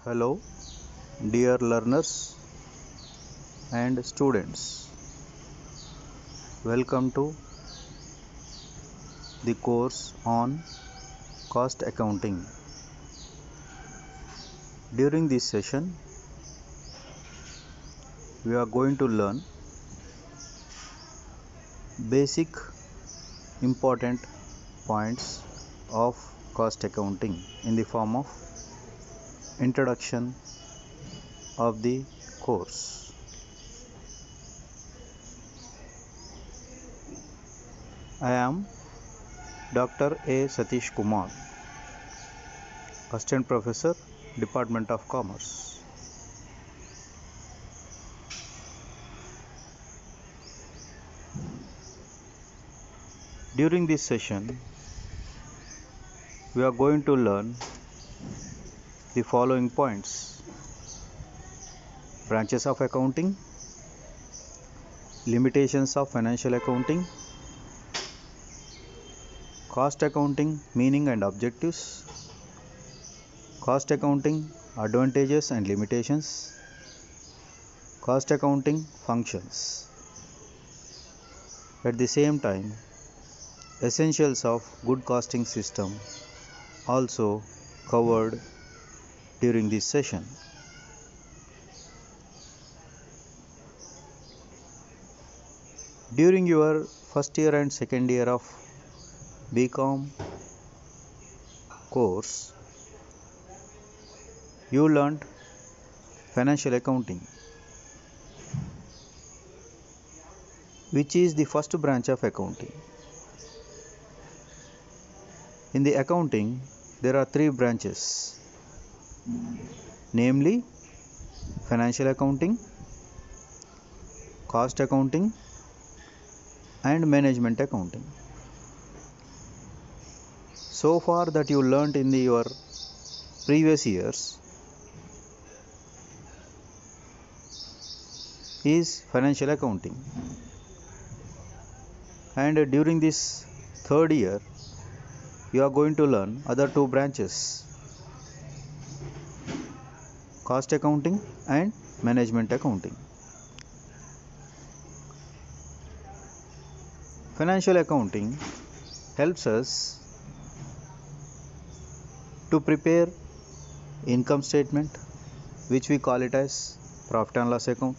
Hello, dear learners and students. Welcome to the course on cost accounting. During this session, we are going to learn basic important points of cost accounting in the form of introduction of the course. I am Dr. A. Satish Kumar, Assistant Professor, Department of Commerce. During this session, we are going to learn the following points: branches of accounting, limitations of financial accounting, cost accounting meaning and objectives, cost accounting advantages and limitations, cost accounting functions. At the same time, essentials of good costing system also covered during this session. During your first year and second year of BCom course, you learned financial accounting, which is the first branch of accounting. In the accounting, there are three branches, namely financial accounting, cost accounting, and management accounting. So far that you learnt in your previous years is financial accounting, and during this third year you are going to learn other two branches, cost accounting and management accounting. Financial accounting helps us to prepare income statement, which we call it as profit and loss account.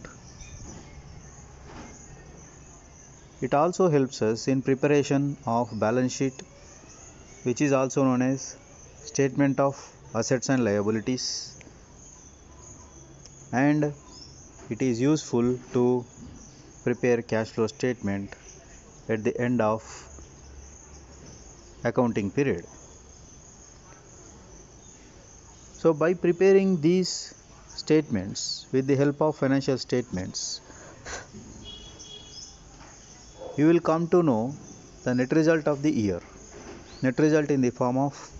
It also helps us in preparation of balance sheet, which is also known as statement of assets and liabilities, and it is useful to prepare cash flow statement at the end of accounting period. So by preparing these statements with the help of financial statements, you will come to know the net result of the year, net result in the form of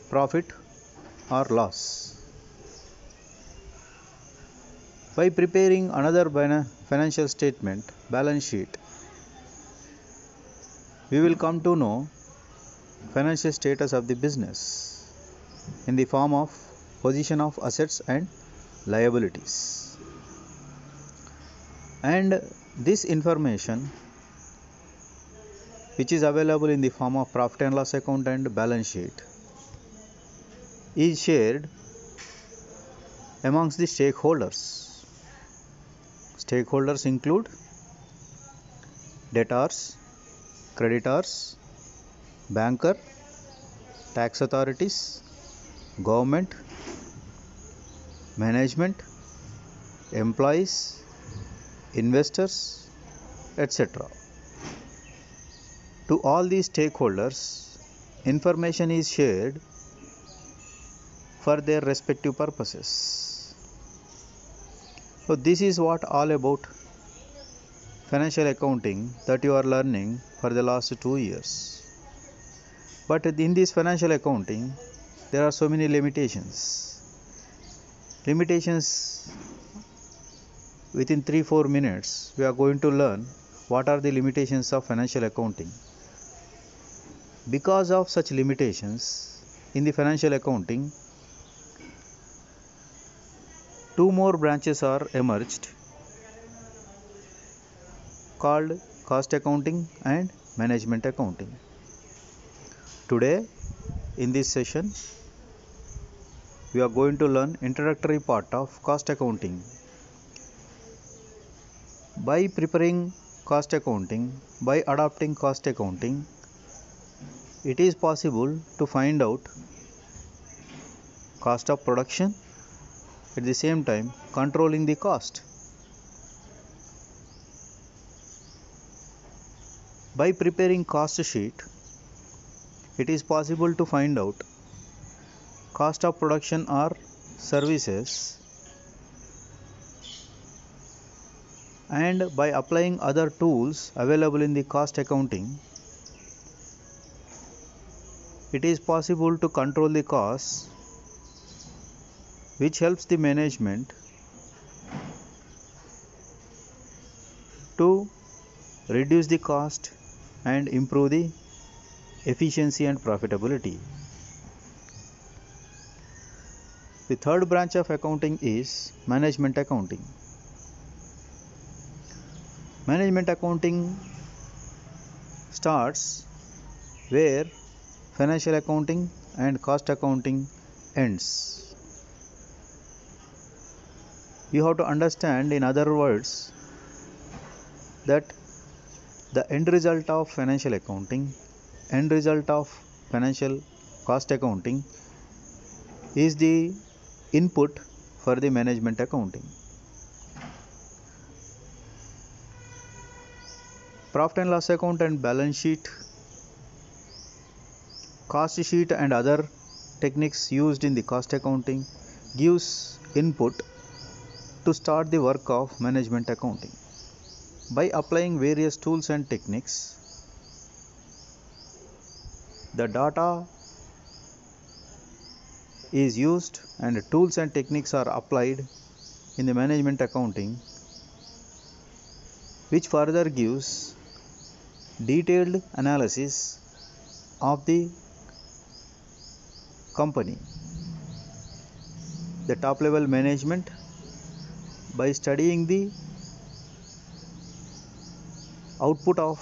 profit or loss. By preparing another financial statement, balance sheet, we will come to know financial status of the business in the form of position of assets and liabilities. And this information, which is available in the form of profit and loss account and balance sheet, is shared amongst the stakeholders. Stakeholders include debtors, creditors, banker, tax authorities, government, management, employees, investors, etc. To all these stakeholders, information is shared for their respective purposes. So this is what all about financial accounting that you are learning for the last 2 years. But in this financial accounting, there are so many limitations. Within 3-4 minutes, we are going to learn what are the limitations of financial accounting. Because of such limitations in the financial accounting, two more branches are emerged called cost accounting and management accounting. Today in this session we are going to learn introductory part of cost accounting. By preparing cost accounting, by adopting cost accounting, it is possible to find out cost of production, at the same time controlling the cost. By preparing cost sheet, it is possible to find out cost of production or services, and by applying other tools available in the cost accounting, it is possible to control the costs, which helps the management to reduce the cost and improve the efficiency and profitability. The third branch of accounting is management accounting. Management accounting starts where financial accounting and cost accounting ends. You have to understand, in other words, that the end result of financial accounting, end result of financial cost accounting is the input for the management accounting. Profit and loss account and balance sheet, cost sheet and other techniques used in the cost accounting gives input to start the work of management accounting. By applying various tools and techniques, the data is used and tools and techniques are applied in the management accounting, which further gives detailed analysis of the company. The top level management, by studying the output of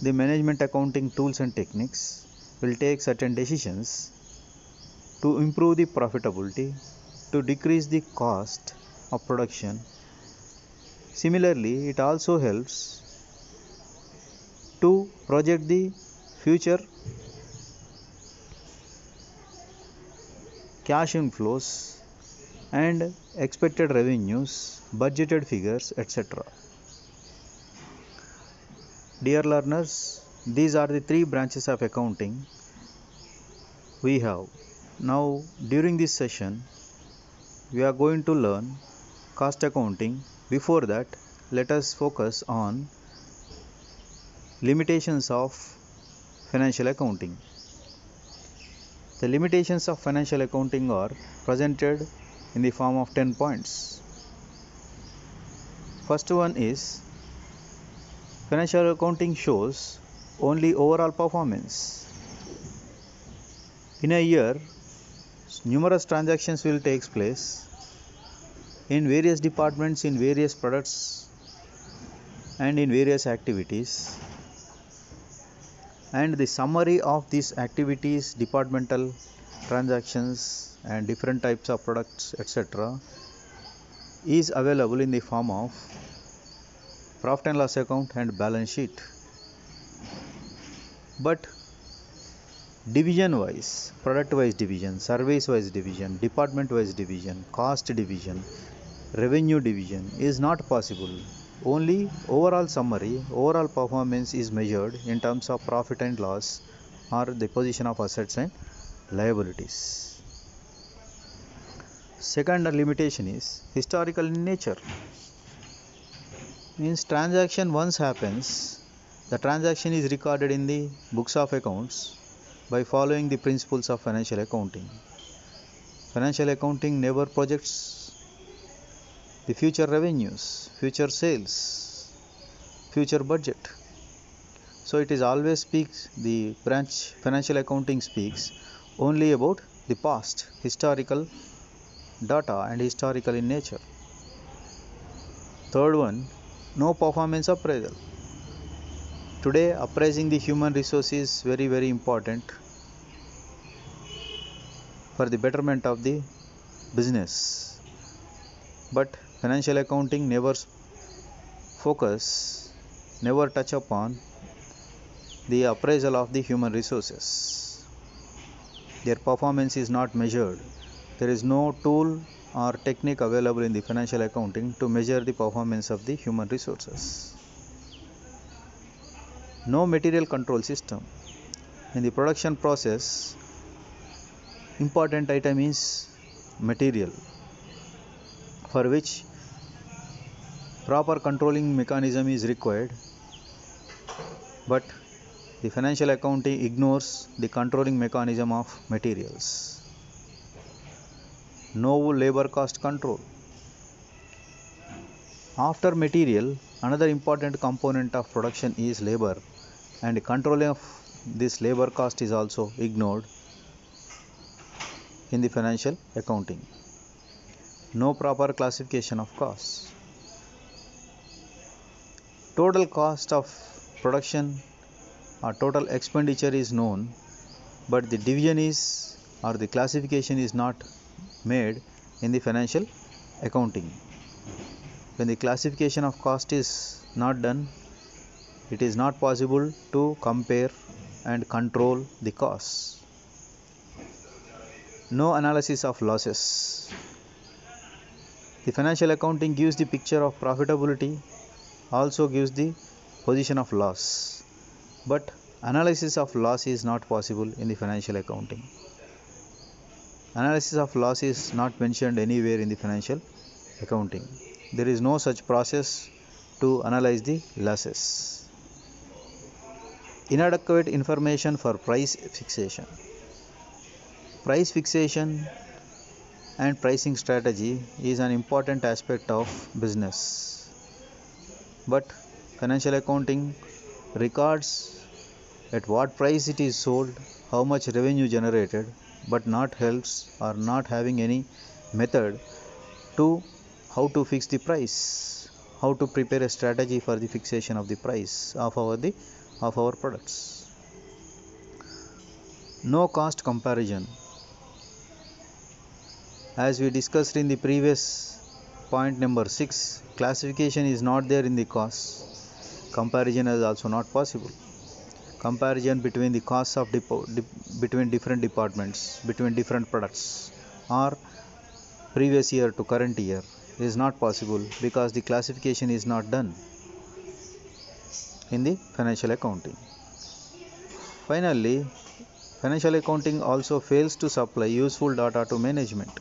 the management accounting tools and techniques, will take certain decisions to improve the profitability, to decrease the cost of production. Similarly, it also helps to project the future cash inflows and expected revenues, budgeted figures, etc. Dear learners, these are the three branches of accounting we have. Now, during this session, we are going to learn cost accounting. Before that, let us focus on limitations of financial accounting. The limitations of financial accounting are presented in the form of 10 points. First one is, financial accounting shows only overall performance. In a year, numerous transactions will take place in various departments, in various products and in various activities, and the summary of these activities, departmental transactions and different types of products, etc., is available in the form of profit and loss account and balance sheet. But division wise, product wise division, service wise division, department wise division, cost division, revenue division is not possible. Only overall summary, overall performance is measured in terms of profit and loss or the position of assets and liabilities. Second limitation is historical in nature. Means transaction once happens, the transaction is recorded in the books of accounts by following the principles of financial accounting. Financial accounting never projects the future revenues, future sales, future budget. So it is always speaks, the branch financial accounting speaks only about the past, historical data and historical in nature. Third one, no performance appraisal. Today, appraising the human resource is very, very important for the betterment of the business. But financial accounting never touch upon the appraisal of the human resources. Their performance is not measured. There is no tool or technique available in the financial accounting to measure the performance of the human resources. No material control system. In the production process, important item is material, for which proper controlling mechanism is required, but the financial accounting ignores the controlling mechanism of materials. No labor cost control. After material, another important component of production is labor, and control of this labor cost is also ignored in the financial accounting. No proper classification of costs. Total cost of production or total expenditure is known, but the division is or the classification is not made in the financial accounting. When the classification of cost is not done, it is not possible to compare and control the costs. No analysis of losses. The financial accounting gives the picture of profitability, also gives the position of loss, but analysis of loss is not possible in the financial accounting. Analysis of loss is not mentioned anywhere in the financial accounting. There is no such process to analyze the losses. Inadequate information for price fixation. Price fixation and pricing strategy is an important aspect of business, but financial accounting records at what price it is sold, how much revenue generated, but not helps or not having any method to how to fix the price, how to prepare a strategy for the fixation of the price of our products. No cost comparison. As we discussed in the previous point number 6, classification is not there in the costs. Comparison is also not possible. Comparison between the costs of between different departments, between different products, or previous year to current year is not possible because the classification is not done in the financial accounting. Finally, financial accounting also fails to supply useful data to management.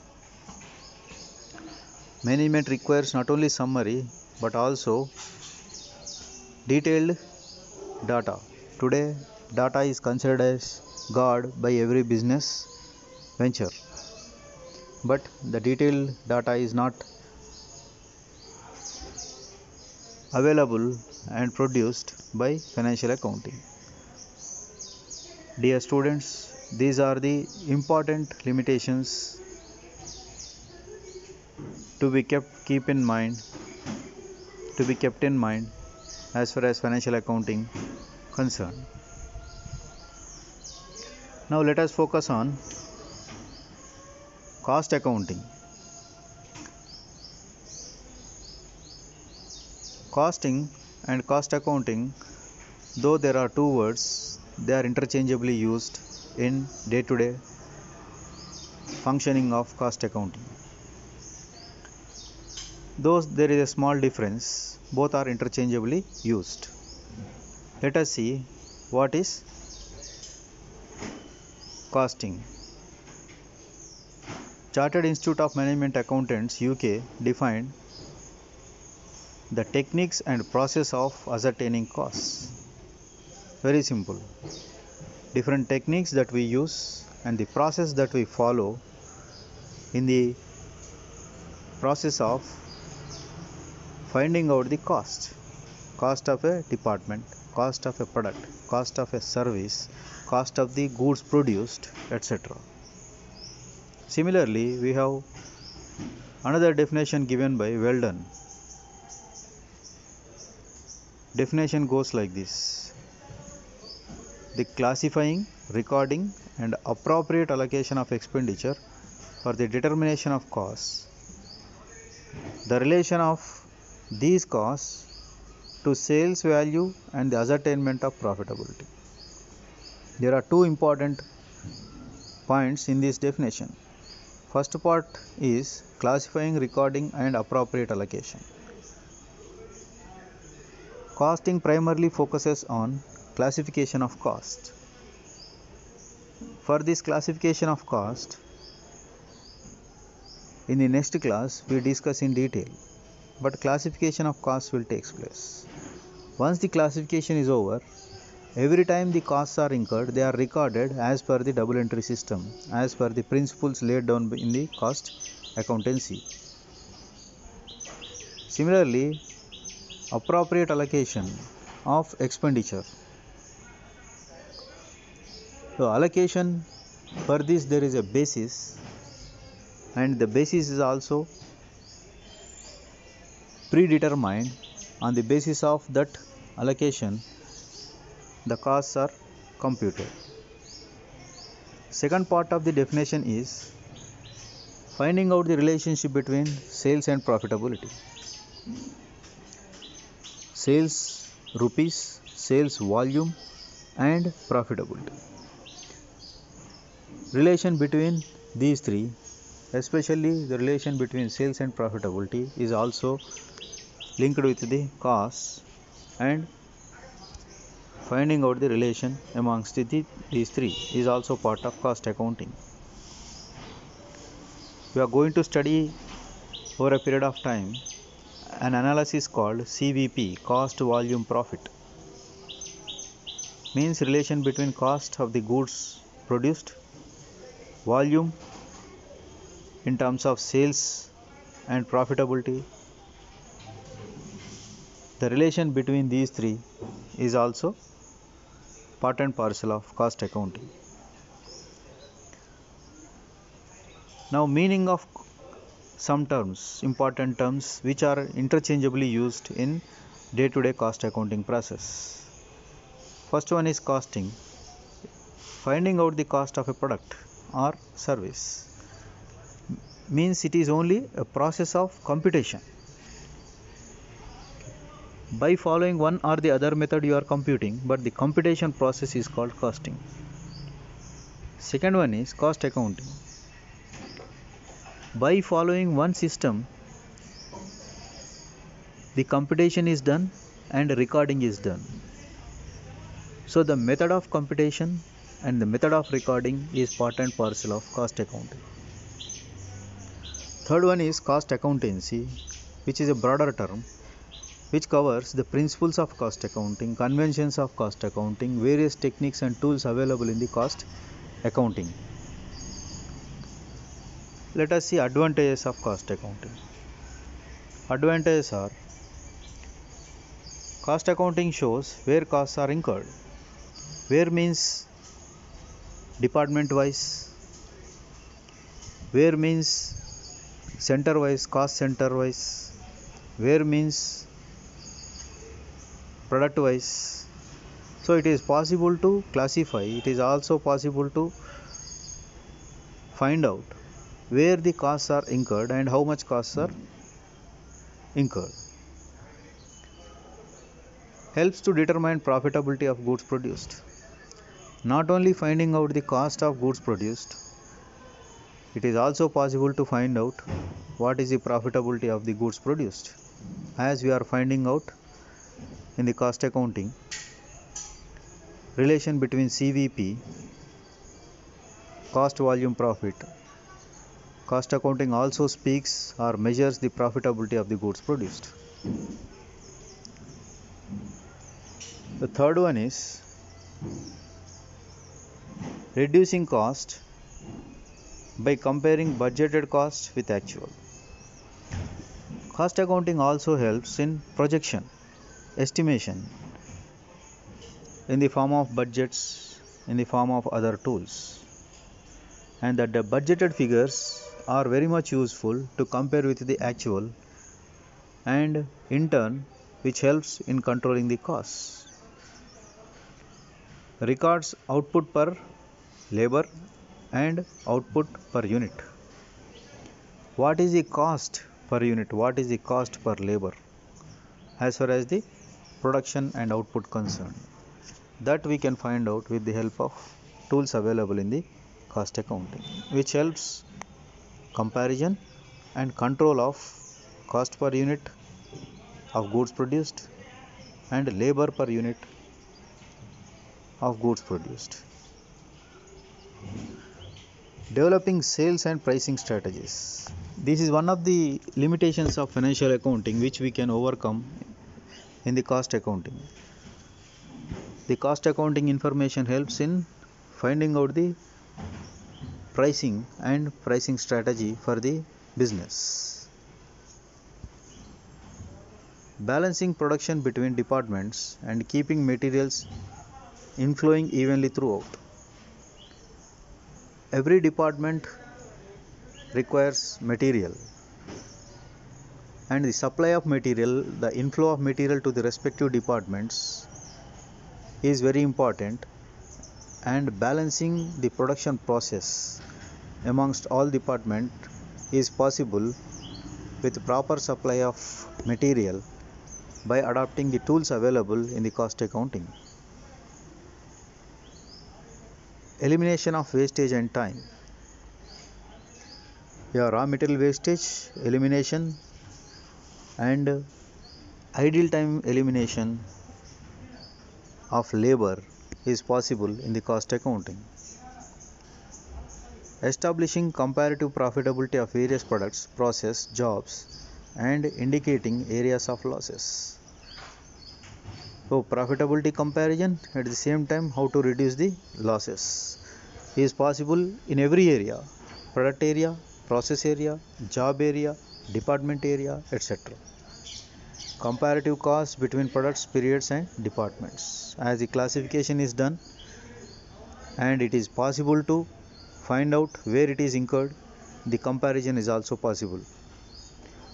Management requires not only summary but also detailed data. Today, data is considered as God by every business venture, but the detailed data is not available and produced by financial accounting. Dear students, these are the important limitations to be kept in mind as far as financial accounting concerned. Now let us focus on cost accounting. Costing and cost accounting, though there are two words, they are interchangeably used in day-to-day functioning of cost accounting. Though there is a small difference, both are interchangeably used. Let us see what is costing. Chartered Institute of Management Accountants UK defined the techniques and process of ascertaining costs. Very simple. Different techniques that we use and the process that we follow in the process of finding out the cost of a department, cost of a product, cost of a service, cost of the goods produced, etc. Similarly, we have Another definition given by Weldon. Definition goes like this: the classifying, recording, and appropriate allocation of expenditure for the determination of costs. The relation of these costs to sales value and the ascertainment of profitability. There are two important points in this definition. First part is classifying, recording, and appropriate allocation. Costing primarily focuses on classification of cost. For this classification of cost, in the next class we discuss in detail, but classification of costs will take place. Once the classification is over, every time the costs are incurred, they are recorded as per the double entry system, as per the principles laid down in the cost accountancy. Similarly, appropriate allocation of expenditure. So allocation, for this there is a basis, and the basis is also predetermined. On the basis of that allocation, the costs are computed. Second part of the definition is finding out the relationship between sales and profitability. Sales rupees, sales volume, and profitability. Relation between these three, especially the relation between sales and profitability, is also linked with the costs, and finding out the relation amongst these three is also part of cost accounting. We are going to study over a period of time an analysis called CVP, cost volume profit. Means relation between cost of the goods produced, volume in terms of sales, and profitability. The relation between these three is also part and parcel of cost accounting. Now, meaning of some terms, important terms which are interchangeably used in day-to-day cost accounting process. First one is costing, finding out the cost of a product or service. Means it is only a process of computation. By following one or the other method you are computing, but the computation process is called costing. Second one is cost accounting. By following one system, the computation is done and recording is done. So the method of computation and the method of recording is part and parcel of cost accounting. Third one is cost accountancy, which is a broader term which covers the principles of cost accounting, conventions of cost accounting, various techniques and tools available in the cost accounting. Let us see advantages of cost accounting. Advantages are: cost accounting shows where costs are incurred. Where means department wise, where means center wise, cost center wise, where means product wise. So it is possible to classify, it is also possible to find out where the costs are incurred and how much costs are incurred. Helps to determine profitability of goods produced. Not only finding out the cost of goods produced, it is also possible to find out what is the profitability of the goods produced, as we are finding out in the cost accounting relation between CVP, cost volume profit. Cost accounting also speaks or measures the profitability of the goods produced. The third one is reducing cost by comparing budgeted cost with actual. Cost accounting also helps in projection, estimation, in the form of budgets, in the form of other tools, and that the budgeted figures are very much useful to compare with the actual, and in turn which helps in controlling the costs. Records output per labor and output per unit. What is the cost per unit? What is the cost per labor as far as the production and output concerned? That we can find out with the help of tools available in the cost accounting, which helps comparison and control of cost per unit of goods produced and labor per unit of goods produced. Developing sales and pricing strategies. This is one of the limitations of financial accounting which we can overcome in the cost accounting. The cost accounting information helps in finding out the pricing and pricing strategy for the business. Balancing production between departments and keeping materials inflowing evenly throughout. Every department requires material, and the supply of material, the inflow of material to the respective departments is very important, and balancing the production process amongst all departments is possible with proper supply of material by adopting the tools available in the cost accounting. Elimination of wastage and time. Raw material wastage elimination and idle time elimination of labor is possible in the cost accounting. Establishing comparative profitability of various products, process, jobs, and indicating areas of losses. So profitability comparison, at the same time how to reduce the losses is possible in every area: product area, process area, job area, department area, etc. Comparative costs between products, periods, and departments. As the classification is done and it is possible to find out where it is incurred, the comparison is also possible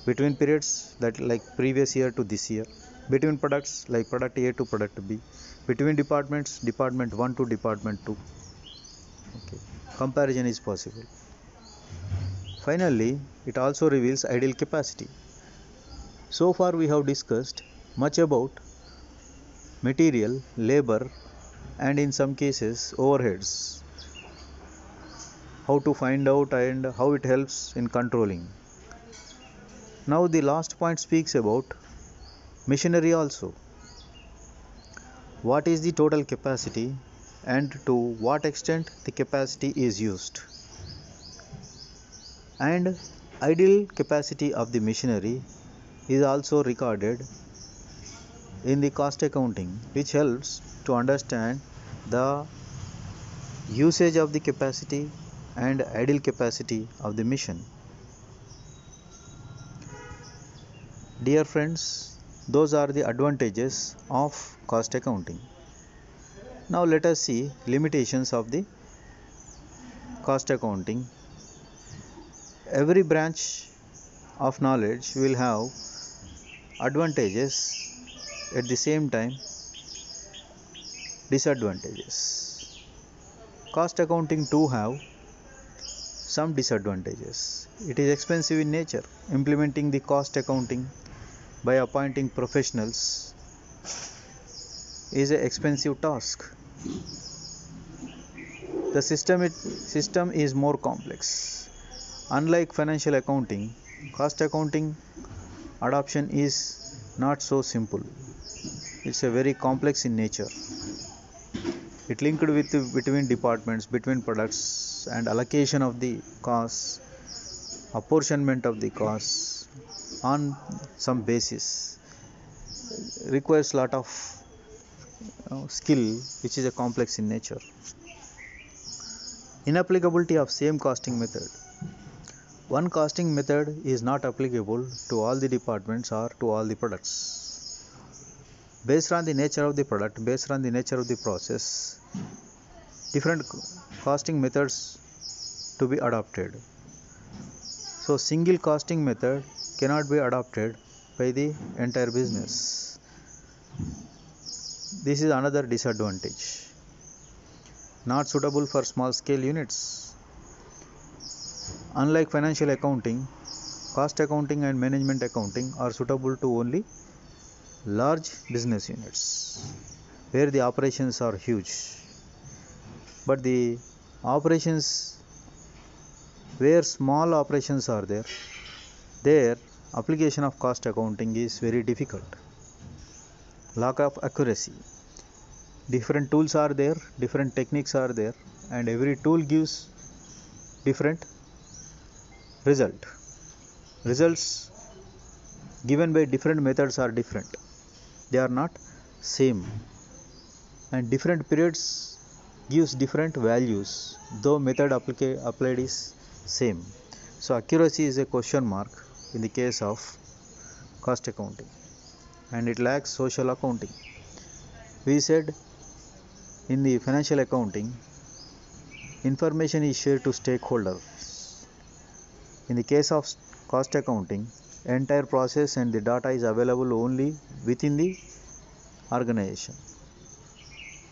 between periods, that like previous year to this year, between products like product A to product B, between departments, department 1 to department 2. Okay. Comparison is possible. Finally, it also reveals idle capacity. So far we have discussed much about material, labor, and in some cases overheads, how to find out and how it helps in controlling. Now the last point speaks about machinery also. What is the total capacity and to what extent the capacity is used? And idle capacity of the machinery is also recorded in the cost accounting, which helps to understand the usage of the capacity and idle capacity of the machine. Dear friends, those are the advantages of cost accounting. Now let us see limitations of the cost accounting. Every branch of knowledge will have advantages, at the same time disadvantages. Cost accounting too have some disadvantages. It is expensive in nature. Implementing the cost accounting by appointing professionals is an expensive task. The system is more complex. Unlike financial accounting, cost accounting adoption is not so simple. It's a very complex in nature. It linked with between departments, between products, and allocation of the costs, apportionment of the costs on some basis requires lot of skill, which is a complex in nature. Inapplicability of same costing method. One costing method is not applicable to all the departments or to all the products. Based on the nature of the product, based on the nature of the process, different costing methods to be adopted. So single costing method cannot be adopted by the entire business. This is another disadvantage. Not suitable for small scale units. Unlike financial accounting, cost accounting and management accounting are suitable to only large business units where the operations are huge. But the operations where small operations are there, their application of cost accounting is very difficult. Lack of accuracy. Different tools are there, different techniques are there, and every tool gives different result. Results given by different methods are different. They are not same, and different periods gives different values, though method applied is same. So accuracy is a question mark in the case of cost accounting, and it lacks social accounting. We said in the financial accounting, information is shared to stakeholders. In the case of cost accounting, entire process and the data is available only within the organization.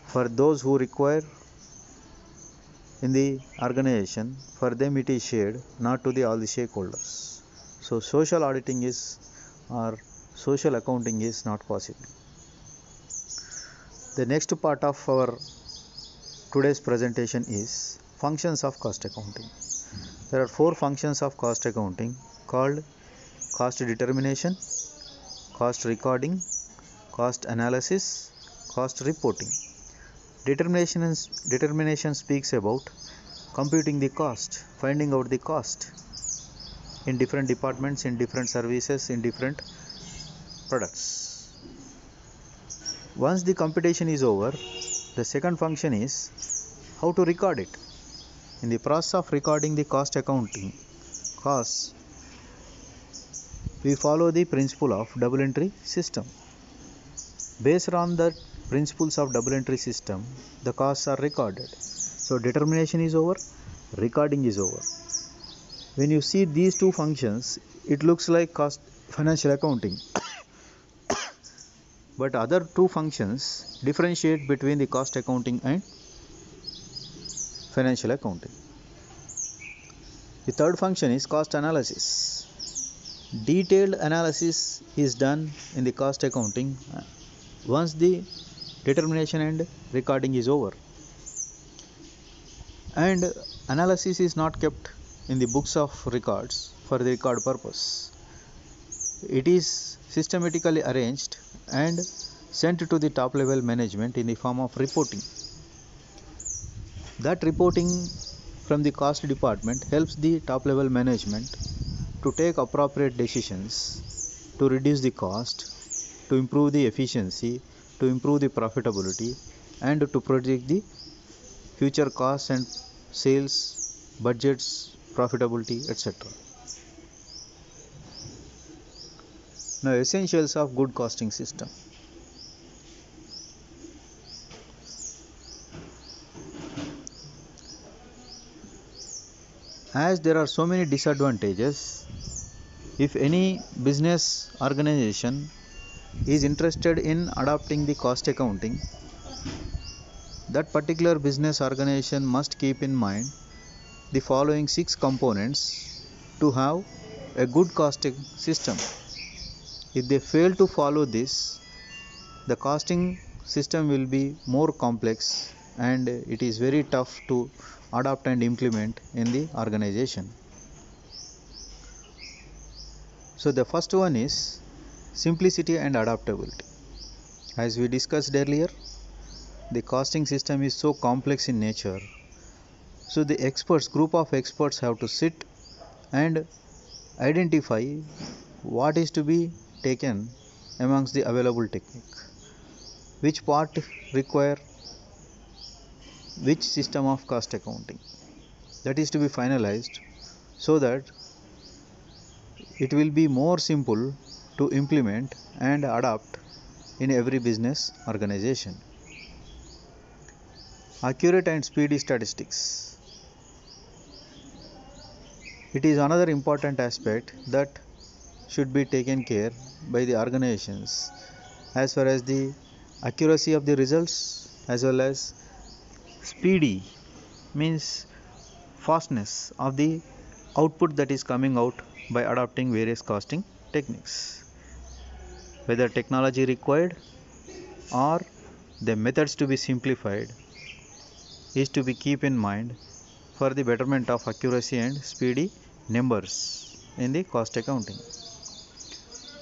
For those who require in the organization, for them it is shared, not to all the stakeholders. So social auditing is or social accounting is not possible. The next part of our today's presentation is functions of cost accounting. There are 4 functions of cost accounting called cost determination, cost recording, cost analysis, cost reporting. Determination speaks about computing the cost, finding out the cost in different departments, in different services, in different products. Once the computation is over, the second function is how to record it. In the process of recording the cost accounting costs, we follow the principle of double entry system. Based on the principles of double entry system, the costs are recorded. So determination is over, recording is over. When you see these two functions, it looks like cost financial accounting. But other two functions differentiate between the cost accounting and financial accounting. The third function is cost analysis. Detailed analysis is done in the cost accounting once the determination and recording is over. And analysis is not kept in the books of records for the record purpose. It is systematically arranged and sent to the top level management in the form of reporting. That reporting from the cost department helps the top level management to take appropriate decisions to reduce the cost, to improve the efficiency, to improve the profitability, and to predict the future costs and sales, budgets, profitability, etc. Now, essentials of good costing system. As there are so many disadvantages, if any business organization is interested in adopting the cost accounting, that particular business organization must keep in mind the following 6 components to have a good costing system. If they fail to follow this, the costing system will be more complex and it is very tough to adopt and implement in the organization. So the first one is simplicity and adaptability. As we discussed earlier, the costing system is so complex in nature. So the group of experts have to sit and identify what is to be taken amongst the available technique, which part require which system of cost accounting. That is to be finalized so that it will be more simple to implement and adopt in every business organization. Accurate and speedy statistics. It is another important aspect that should be taken care by the organizations as far as the accuracy of the results as well as speedy means fastness of the output that is coming out by adopting various costing techniques, whether technology required or the methods to be simplified is to be keep in mind for the betterment of accuracy and speedy numbers in the cost accounting.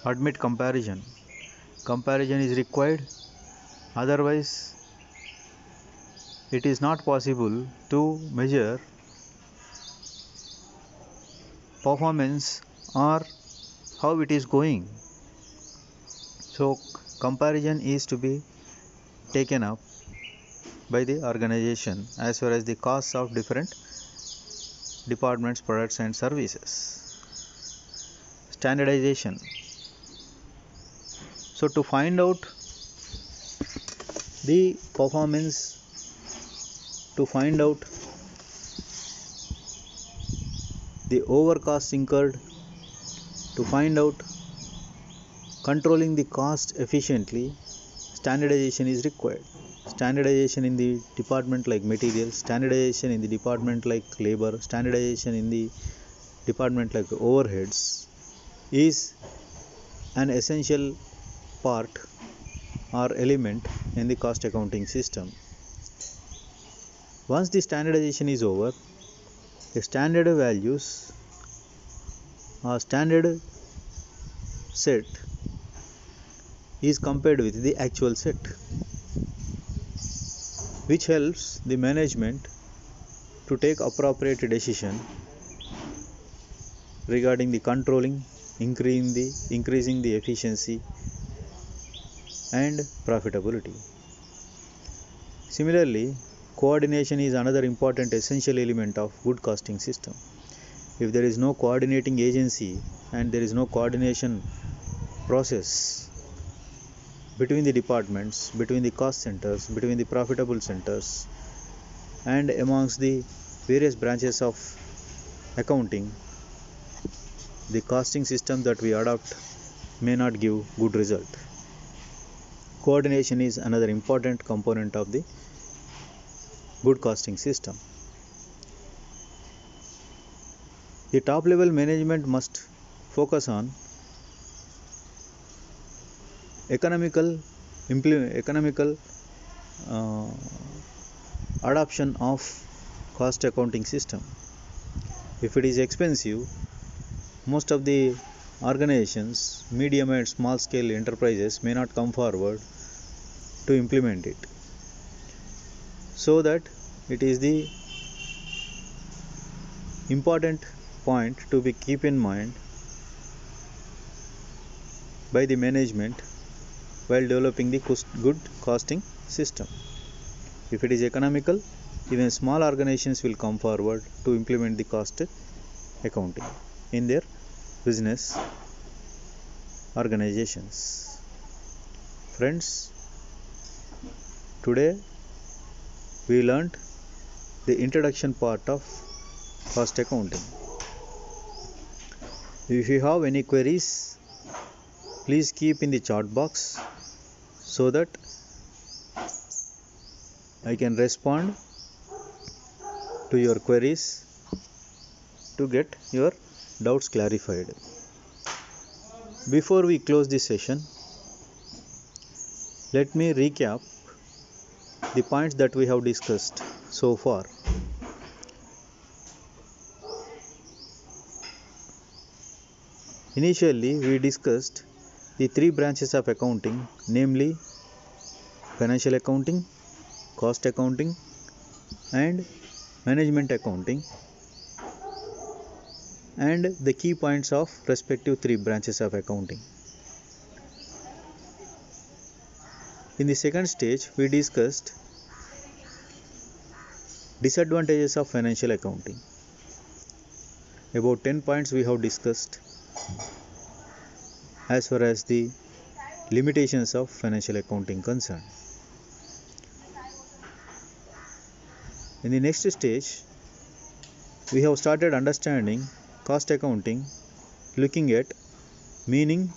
Admit comparison. Comparison is required, otherwise it is not possible to measure performance or how it is going. So comparison is to be taken up by the organization as far as the costs of different departments, products and services. Standardization. So to find out the performance, to find out the overcosts incurred, to find out controlling the cost efficiently, standardization is required. Standardization in the department like materials, standardization in the department like labor, standardization in the department like overheads is an essential part or element in the cost accounting system. Once the standardization is over, the standard values or standard set is compared with the actual set, which helps the management to take appropriate decision regarding the controlling, increasing the efficiency and profitability. Similarly, coordination is another important essential element of good costing system. If there is no coordinating agency and there is no coordination process between the departments, between the cost centers, between the profitable centers and amongst the various branches of accounting, the costing system that we adopt may not give good result. Coordination is another important component of the good costing system. The top level management must focus on economical adoption of cost accounting system. If it is expensive, most of the organizations, medium and small scale enterprises may not come forward to implement it. So that it is the important point to be keep in mind by the management while developing the good costing system. If it is economical, even small organizations will come forward to implement the cost accounting in their business organizations. Friends, today we learnt the introduction part of cost accounting. If you have any queries, please keep in the chat box so that I can respond to your queries to get your doubts clarified. Before we close this session, let me recap the points that we have discussed so far. Initially, we discussed the three branches of accounting, namely financial accounting, cost accounting, and management accounting, and the key points of respective three branches of accounting. In the second stage, we discussed disadvantages of financial accounting. About 10 points we have discussed as far as the limitations of financial accounting concerned. In the next stage, we have started understanding cost accounting, looking at meaning,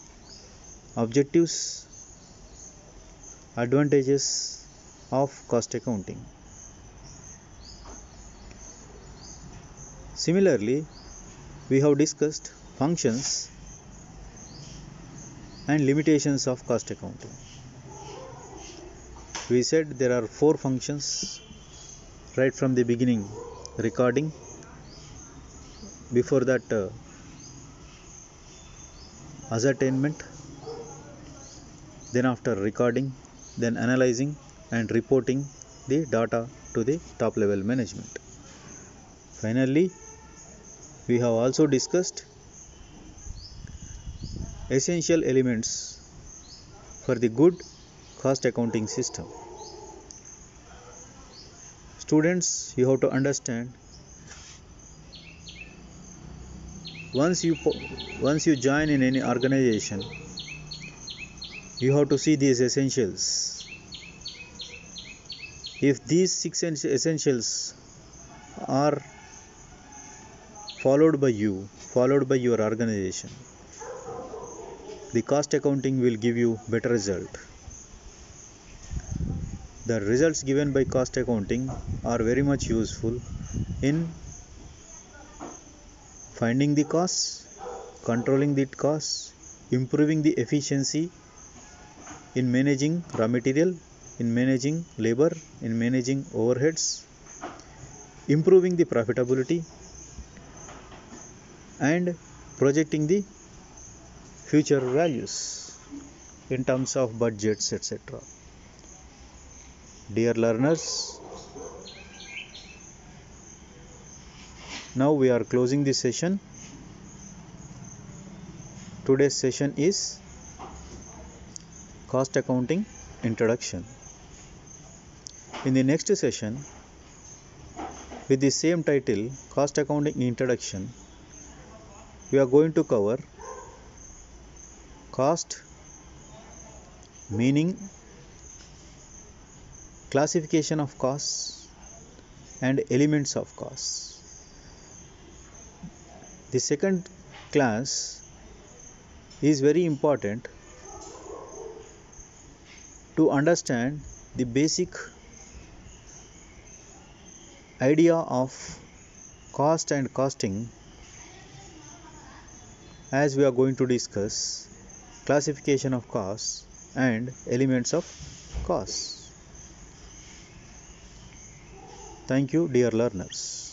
objectives, advantages of cost accounting. Similarly, we have discussed functions and limitations of cost accounting. We said there are 4 functions right from the beginning: recording, before that ascertainment, then after recording, then analyzing and reporting the data to the top level management. Finally, we have also discussed essential elements for the good cost accounting system. Students, you have to understand, once you join in any organization, you have to see these essentials. If these 6 essentials are followed by your organization, the cost accounting will give you better result. The results given by cost accounting are very much useful in finding the costs, controlling the costs, improving the efficiency in managing raw material, in managing labor, in managing overheads, improving the profitability, and projecting the future values in terms of budgets, etc. Dear learners, now we are closing this session. Today's session is Cost Accounting Introduction. In the next session, with the same title, Cost Accounting Introduction, we are going to cover cost, meaning, classification of costs, and elements of costs. The second class is very important to understand the basic idea of cost and costing, as we are going to discuss classification of costs and elements of costs. Thank you, dear learners.